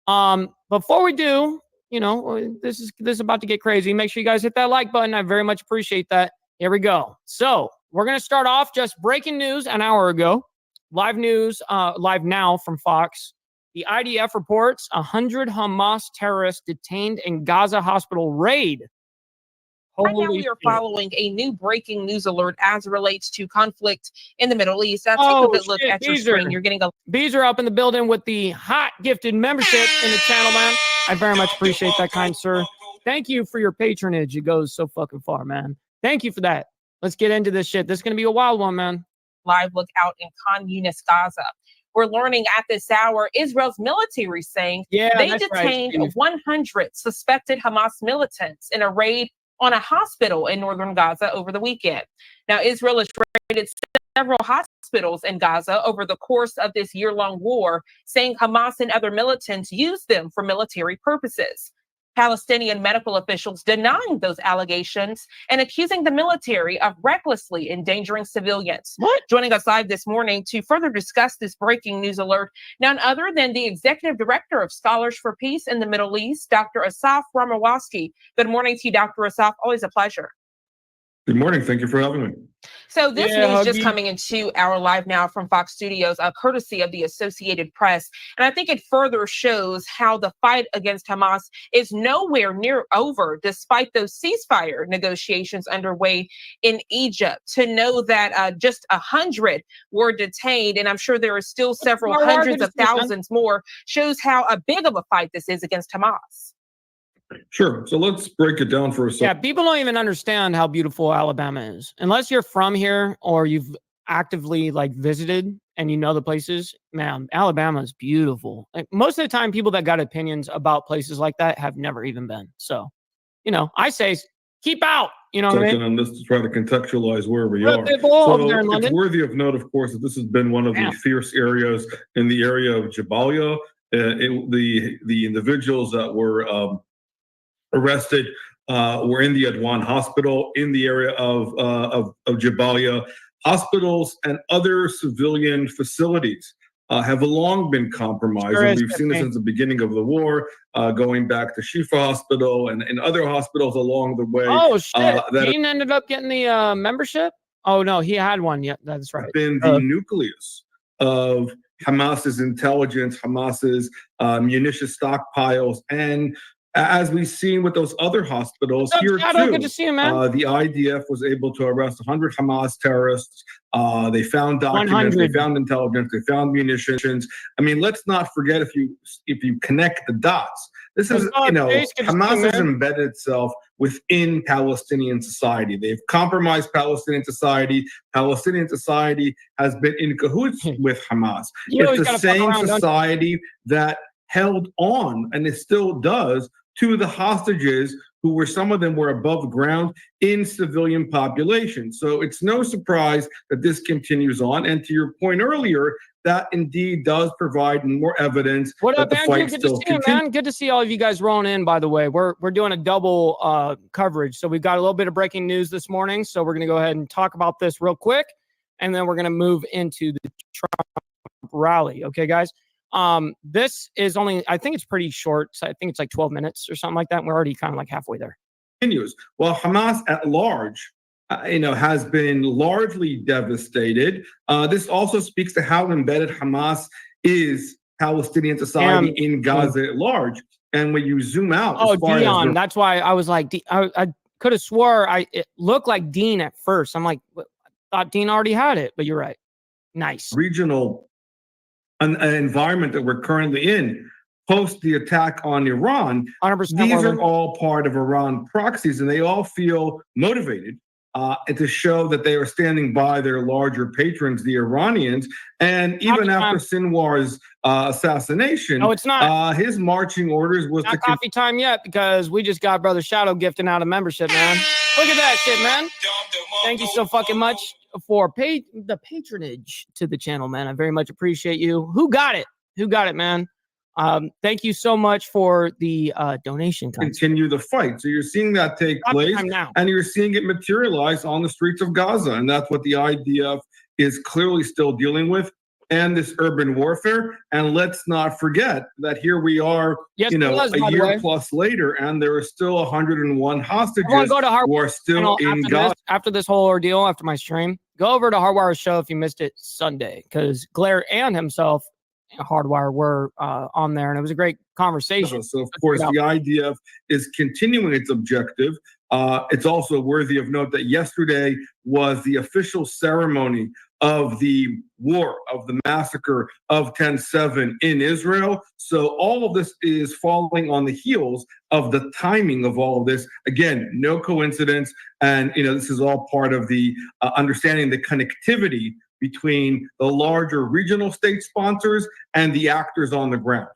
Before we do, this is about to get crazy. Make sure you guys hit that like button. I very much appreciate that. Here we go. So we're going to start off just breaking news an hour ago. Live news, live now from Fox. The IDF reports 100 Hamas terrorists detained in Gaza hospital raid. Right now we are following a new breaking news alert as it relates to conflict in the Middle East. Take a good look at your screen. You're getting Bees are up in the building with the hot gifted membership in the channel, man. I very much appreciate that, kind sir. Thank you for your patronage. It goes so fucking far, man. Thank you for that. Let's get into this shit. This is going to be a wild one, man. Live look out in Khan Yunis, Gaza. We're learning at this hour, Israel's military saying they detained 100 suspected Hamas militants in a raid on a hospital in northern Gaza over the weekend. Now, Israel has raided several hospitals in Gaza over the course of this year-long war, saying Hamas and other militants used them for military purposes. Palestinian medical officials denying those allegations and accusing the military of recklessly endangering civilians. Joining us live this morning to further discuss this breaking news alert, none other than the Executive Director of Scholars for Peace in the Middle East, Dr. Asaf Ramawaski. Good morning to you, Dr. Asaf. Always a pleasure. Good morning. Thank you for having me. So this news just coming into our live now from Fox Studios, courtesy of the Associated Press. And I think it further shows how the fight against Hamas is nowhere near over, despite those ceasefire negotiations underway in Egypt. To know that just 100 were detained, and I'm sure there are still several hundreds of thousands more, shows how big of a fight this is against Hamas. Sure. So let's break it down for a second. Yeah, people don't even understand how beautiful Alabama is. Unless you're from here or you've actively visited and you know the places, man, Alabama is beautiful. Most of the time, people that got opinions about places like that have never even been. So, I say keep out. You know what I mean? And let's try to contextualize where we are. So it's worthy of note, of course, that this has been one of the fierce areas in the area of Jabalia. The individuals that were arrested were in the Adwan hospital in the area of Jabalia. Hospitals and other civilian facilities have long been compromised. And we've seen this since the beginning of the war, going back to Shifa Hospital and other hospitals along the way. Oh, shit. Dean ended up getting the membership? Oh, no, he had one. Yeah, that's right. Been the nucleus of Hamas's intelligence, Hamas's munition stockpiles, and as we've seen with those other hospitals here too, good to see you, man. The IDF was able to arrest 100 Hamas terrorists. They found documents, they found intelligence, they found munitions. I mean, let's not forget if you connect the dots. This is, Hamas has embedded itself within Palestinian society. They've compromised Palestinian society. Palestinian society has been in cahoots with Hamas. It's the same society that held on, and it still does, to the hostages who some of them were above ground in civilian population. So it's no surprise that this continues on. And to your point earlier, that indeed does provide more evidence. What up, Andrew? Good to see you, man. Good to see all of you guys rolling in, by the way. We're doing a double coverage. So we've got a little bit of breaking news this morning. So we're going to go ahead and talk about this real quick. And then we're going to move into the Trump rally. Okay, guys? This is only, I think it's pretty short. So I think it's 12 minutes or something like that. And we're already kind of halfway there. Continues. Well, Hamas at large, has been largely devastated. This also speaks to how embedded Hamas is Palestinian society in Gaza at large. And when you zoom out, Dion, that's why I was like, I could have swore it looked like Dean at first. I'm like, I thought Dean already had it, but you're right. Nice. Regional an environment that we're currently in post the attack on Iran, 100% these are all part of Iran proxies, and they all feel motivated to show that they are standing by their larger patrons, the Iranians. And even after Sinwar's assassination, no, it's not. His marching orders was not coffee time yet, because we just got Brother Shadow gifting out a membership, man. Look at that shit, man. Thank you so fucking much for the patronage to the channel, man. I very much appreciate you. Who got it? Who got it, man? Thank you so much for the donation. Continue the fight. So you're seeing that take place, and you're seeing it materialize on the streets of Gaza. And that's what the IDF is clearly still dealing with. and this urban warfare. And let's not forget that here we are, a year plus later, and there are still 101 hostages who are still in Gaza. After this whole ordeal, after my stream, go over to Hardwire's show if you missed it Sunday, because Blair and himself, Hardwire, were on there, and it was a great conversation. So, of course, the IDF is continuing its objective. It's also worthy of note that yesterday was the official ceremony of the war, of the massacre of 10/7 in Israel. So all of this is falling on the heels of the timing of all of this. Again, no coincidence. And, this is all part of the understanding the connectivity between the larger regional state sponsors and the actors on the ground.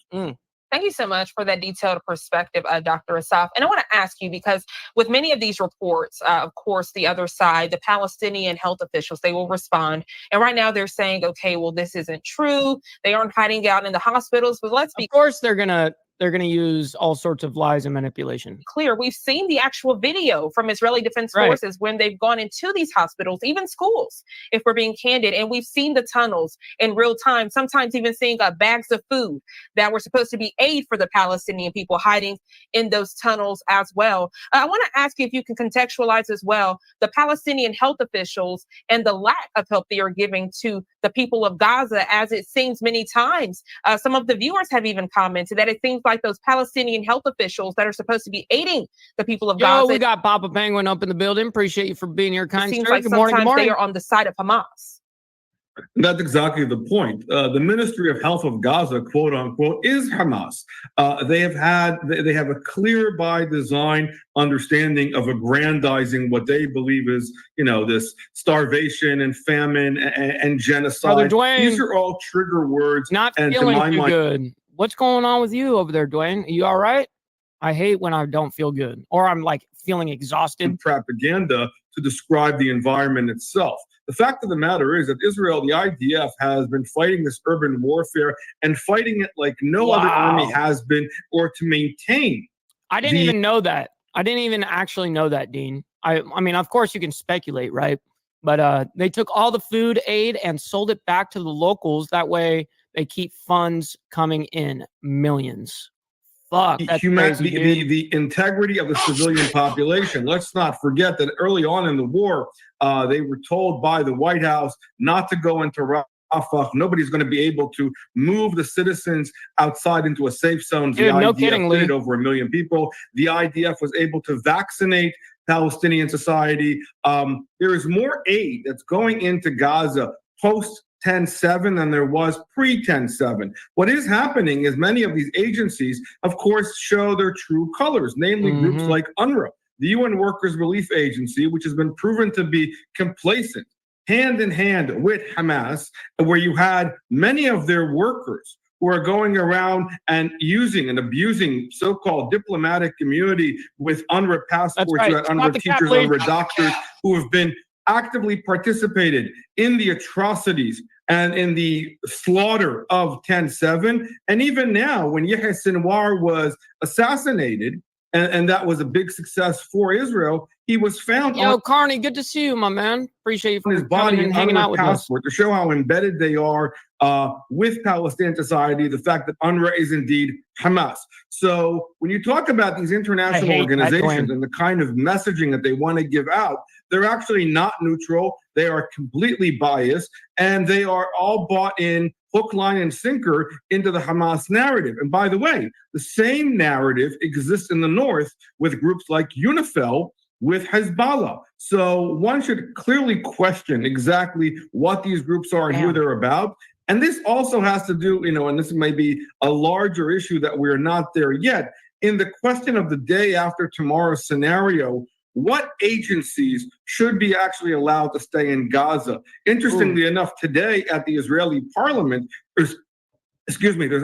Thank you so much for that detailed perspective, Dr. Asaf. And I want to ask you, because with many of these reports, of course, the other side, the Palestinian health officials, they will respond. And right now they're saying, okay, well, this isn't true. They aren't hiding out in the hospitals. But let's be Of course, they're going to use all sorts of lies and manipulation. Clear. We've seen the actual video from Israeli Defense Forces when they've gone into these hospitals, even schools, if we're being candid. And we've seen the tunnels in real time, sometimes even seeing bags of food that were supposed to be aid for the Palestinian people hiding in those tunnels as well. I want to ask you if you can contextualize as well the Palestinian health officials and the lack of help they are giving to the people of Gaza, as it seems many times. Some of the viewers have even commented that it seems like those Palestinian health officials that are supposed to be aiding the people of Gaza. We got Papa Penguin up in the building. Appreciate you for being here, kind sir. Like good morning. They are on the side of Hamas. That's exactly the point. The Ministry of Health of Gaza, quote unquote, is Hamas. They have a clear by design understanding of aggrandizing what they believe is, this starvation and famine and genocide. Brother Dwayne, these are all trigger words. Not feeling too good. What's going on with you over there, Dwayne? Are you all right? I hate when I don't feel good, or I'm like feeling exhausted. Propaganda to describe the environment itself. The fact of the matter is that Israel, the IDF, has been fighting this urban warfare and fighting it like no other army has been, or to maintain. I didn't even know that. I didn't even actually know that, Dean. I mean, of course you can speculate, right? But they took all the food aid and sold it back to the locals. That way they keep funds coming in, millions. Fuck, that's crazy, the integrity of the civilian population. Let's not forget that early on in the war, they were told by the White House not to go into Rafah. Nobody's going to be able to move the citizens outside into a safe zone. Dude, no kidding, did over 1 million people. The IDF was able to vaccinate Palestinian society. There is more aid that's going into Gaza post 10/7 than there was pre 10/7. What is happening is many of these agencies, of course, show their true colors, namely groups like UNRWA, the UN Workers Relief Agency, which has been proven to be complacent, hand in hand with Hamas, where you had many of their workers who are going around and using and abusing so-called diplomatic immunity with UNRWA passports, UNRWA teachers, UNRWA doctors, who have been actively participated in the atrocities and in the slaughter of 10/7. And even now, when Yahya Sinwar was assassinated, and that was a big success for Israel, he was found on Carney, good to see you, my man. Appreciate you for his body and hanging out with passport us. To show how embedded they are with Palestinian society, the fact that UNRWA is indeed Hamas. So when you talk about these international organizations and the kind of messaging that they want to give out, they're actually not neutral. They are completely biased, and they are all bought in hook, line, and sinker into the Hamas narrative. And by the way, the same narrative exists in the north with groups like UNIFIL, with Hezbollah. So one should clearly question exactly what these groups are and who they're about. And this also has to do, and this may be a larger issue that we're not there yet, in the question of the day after tomorrow scenario, what agencies should be actually allowed to stay in Gaza? Interestingly enough, today at the Israeli parliament, there's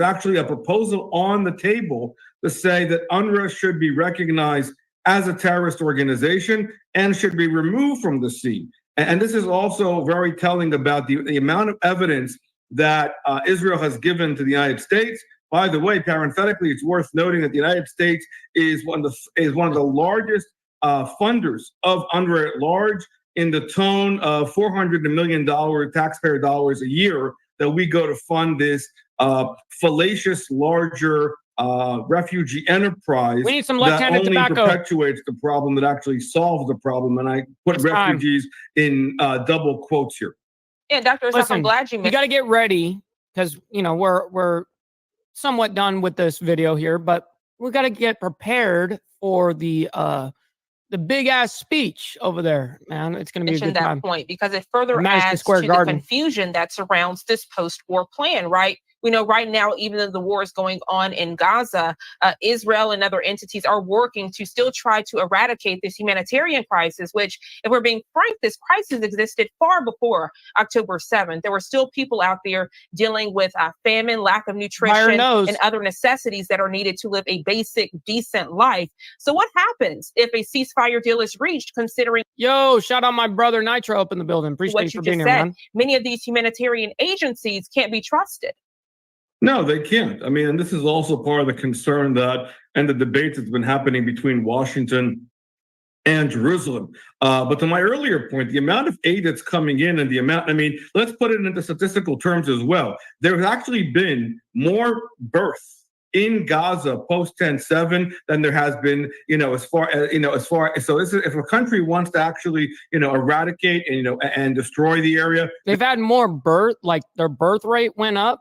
actually a proposal on the table to say that UNRWA should be recognized as a terrorist organization and should be removed from the scene. And this is also very telling about the amount of evidence that Israel has given to the United States. By the way, parenthetically, it's worth noting that the United States is one of the largest funders of UNRWA at large, in the tone of $400 million taxpayer dollars a year that we go to fund this fallacious, larger refugee enterprise. We need some that left-handed only tobacco. perpetuates the problem that actually solves the problem. And I put refugees in double quotes here. Yeah, Dr. Asaf, I'm glad you got to get ready because, we're somewhat done with this video here, but we got to get prepared for the big ass speech over there, man. It's going to be a good time. Point because it further adds to the confusion that surrounds this post-war plan, right? We know right now, even though the war is going on in Gaza, Israel and other entities are working to still try to eradicate this humanitarian crisis, which, if we're being frank, this crisis existed far before October 7th. There were still people out there dealing with famine, lack of nutrition, and other necessities that are needed to live a basic, decent life. So what happens if a ceasefire deal is reached, considering... Yo, shout out my brother Nitro up in the building. Appreciate you for being here, man. Many of these humanitarian agencies can't be trusted. No, they can't. I mean, and this is also part of the concern that and the debate that's been happening between Washington and Jerusalem. But to my earlier point, the amount of aid that's coming in and the amount, I mean, let's put it into statistical terms as well. There's actually been more births in Gaza post 10/7 than there has been, so this is, if a country wants to actually, eradicate and destroy the area. They've had more birth, like their birth rate went up.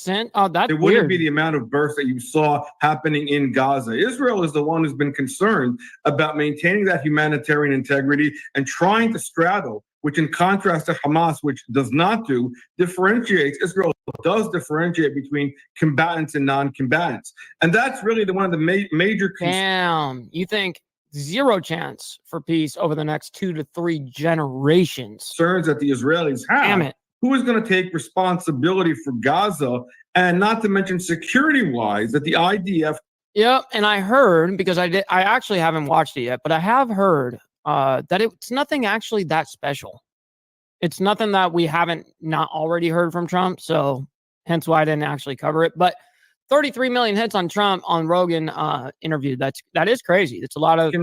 That's it wouldn't be the amount of births that you saw happening in Gaza. Israel is the one who's been concerned about maintaining that humanitarian integrity and trying to straddle, which in contrast to Hamas, which does not do, differentiates. Israel does differentiate between combatants and non-combatants. And that's really one of the major concerns. Damn, you think zero chance for peace over the next 2 to 3 generations? Concerns that the Israelis have. Damn it. Who is going to take responsibility for Gaza, and not to mention security-wise that the IDF. Yep, and I heard, because I actually haven't watched it yet, but I have heard that it's nothing actually that special. It's nothing that we haven't not already heard from Trump, so hence why I didn't actually cover it. But 33 million hits on Trump on Rogan interview. That is crazy. It's a lot of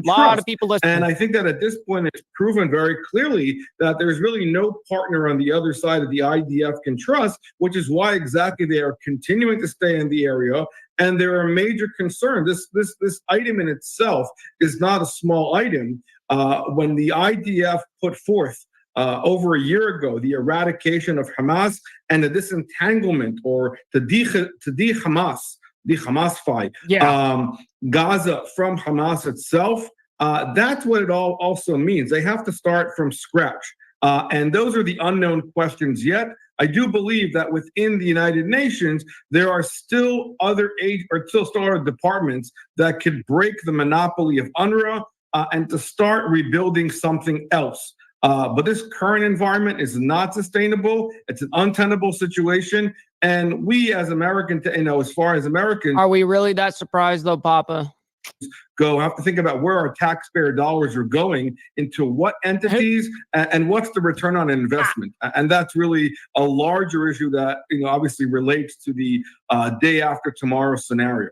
people listening. And I think that at this point, it's proven very clearly that there's really no partner on the other side that the IDF can trust, which is why exactly they are continuing to stay in the area. And there are major concerns. This item in itself is not a small item. When the IDF put forth over a year ago, the eradication of Hamas and the disentanglement or the de-Hamasify Gaza from Hamas itself. That's what it all also means. They have to start from scratch. And those are the unknown questions yet. I do believe that within the United Nations, there are still other departments that could break the monopoly of UNRWA and to start rebuilding something else. But this current environment is not sustainable. It's an untenable situation. And we as Americans, as far as Americans. Are we really that surprised though, Papa? Have to think about where our taxpayer dollars are going, into what entities, and what's the return on investment. And that's really a larger issue that, obviously relates to the day after tomorrow scenario.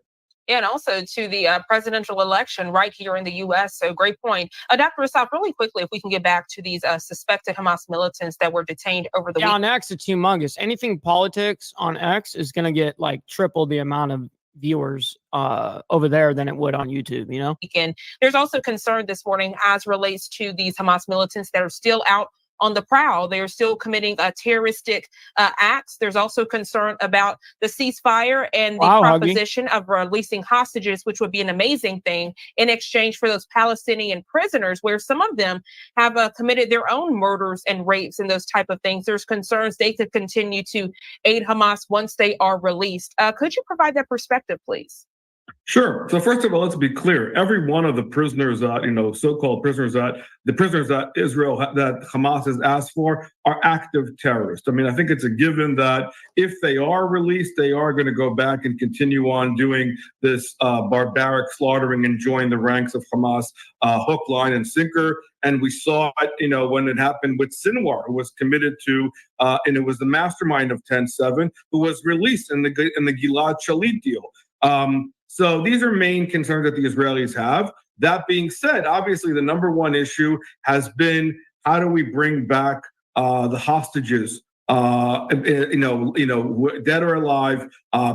And also to the presidential election right here in the U.S. So great point. Dr. Asaf, really quickly, if we can get back to these suspected Hamas militants that were detained over the week. On X, it's humongous. Anything politics on X is going to get like triple the amount of viewers over there than it would on YouTube, And there's also concern this morning as relates to these Hamas militants that are still out on the prowl. They are still committing terroristic acts. There's also concern about the ceasefire and the proposition of releasing hostages, which would be an amazing thing in exchange for those Palestinian prisoners, where some of them have committed their own murders and rapes and those type of things. There's concerns they could continue to aid Hamas once they are released. Could you provide that perspective, please? Sure. So first of all, let's be clear. Every one of the prisoners that, so-called prisoners that Israel, that Hamas has asked for are active terrorists. I mean, I think it's a given that if they are released, they are going to go back and continue on doing this barbaric slaughtering and join the ranks of Hamas, hook, line, and sinker. And we saw it, when it happened with Sinwar, who was committed to, and it was the mastermind of 10/7, who was released in the Gilad Shalit deal. So these are main concerns that the Israelis have. That being said, obviously the number one issue has been, how do we bring back the hostages dead or alive,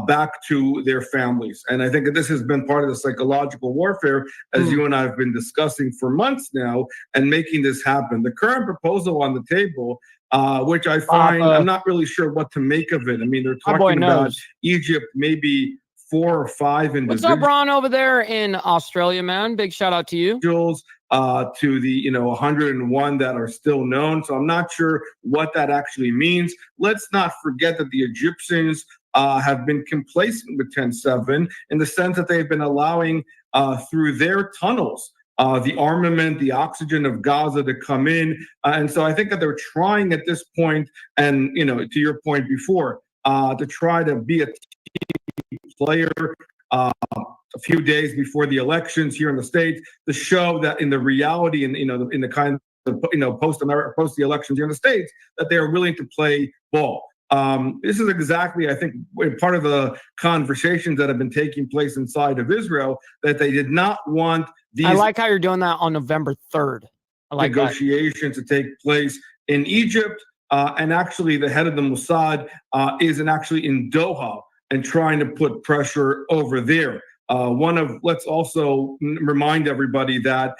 back to their families. And I think that this has been part of the psychological warfare, as you and I have been discussing for months now, and making this happen. The current proposal on the table, which I find, I'm not really sure what to make of it. I mean, they're talking about Egypt, maybe 4 or 5 individuals. What's up, Ron, over there in Australia, man? Big shout out to you. To the 101 that are still known. So I'm not sure what that actually means. Let's not forget that the Egyptians have been complacent with 10-7 in the sense that they've been allowing through their tunnels the armament, the oxygen of Gaza to come in. And so I think that they're trying at this point, and to your point before, to try to be a team player a few days before the elections here in the States, to show that in the reality and in the kind of post the elections here in the States, that they are willing to play ball. This is exactly, I think, part of the conversations that have been taking place inside of Israel, that they did not want these. I like how you're doing that on November 3rd. I like negotiations to take place in Egypt, and actually the head of the Mossad is actually in Doha and trying to put pressure over there. Let's also remind everybody that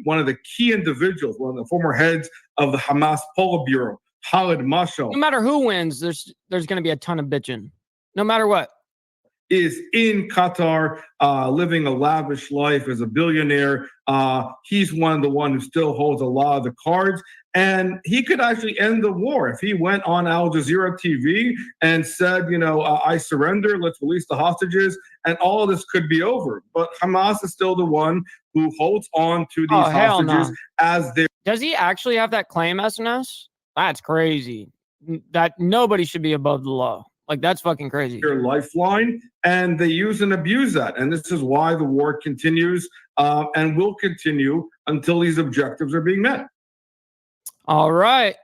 one of the key individuals, one of the former heads of the Hamas Politburo, Khalid Mashal, no matter who wins, there's going to be a ton of bitching, no matter what, is in Qatar, living a lavish life as a billionaire. He's one who still holds a lot of the cards, and he could actually end the war if he went on Al Jazeera TV and said, I surrender, let's release the hostages, and all of this could be over. But Hamas is still the one who holds on to these hostages as their. Does he actually have that claim, SNS? That's crazy. That nobody should be above the law. Like, that's fucking crazy. Their lifeline, and they use and abuse that. And this is why the war continues and will continue until these objectives are being met. All right.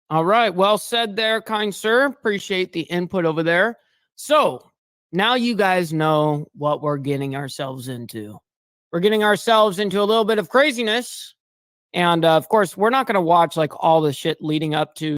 Well said there, kind sir. Appreciate the input over there. So now you guys know what we're getting ourselves into. We're getting ourselves into a little bit of craziness. And of course, we're not going to watch like all the shit leading up to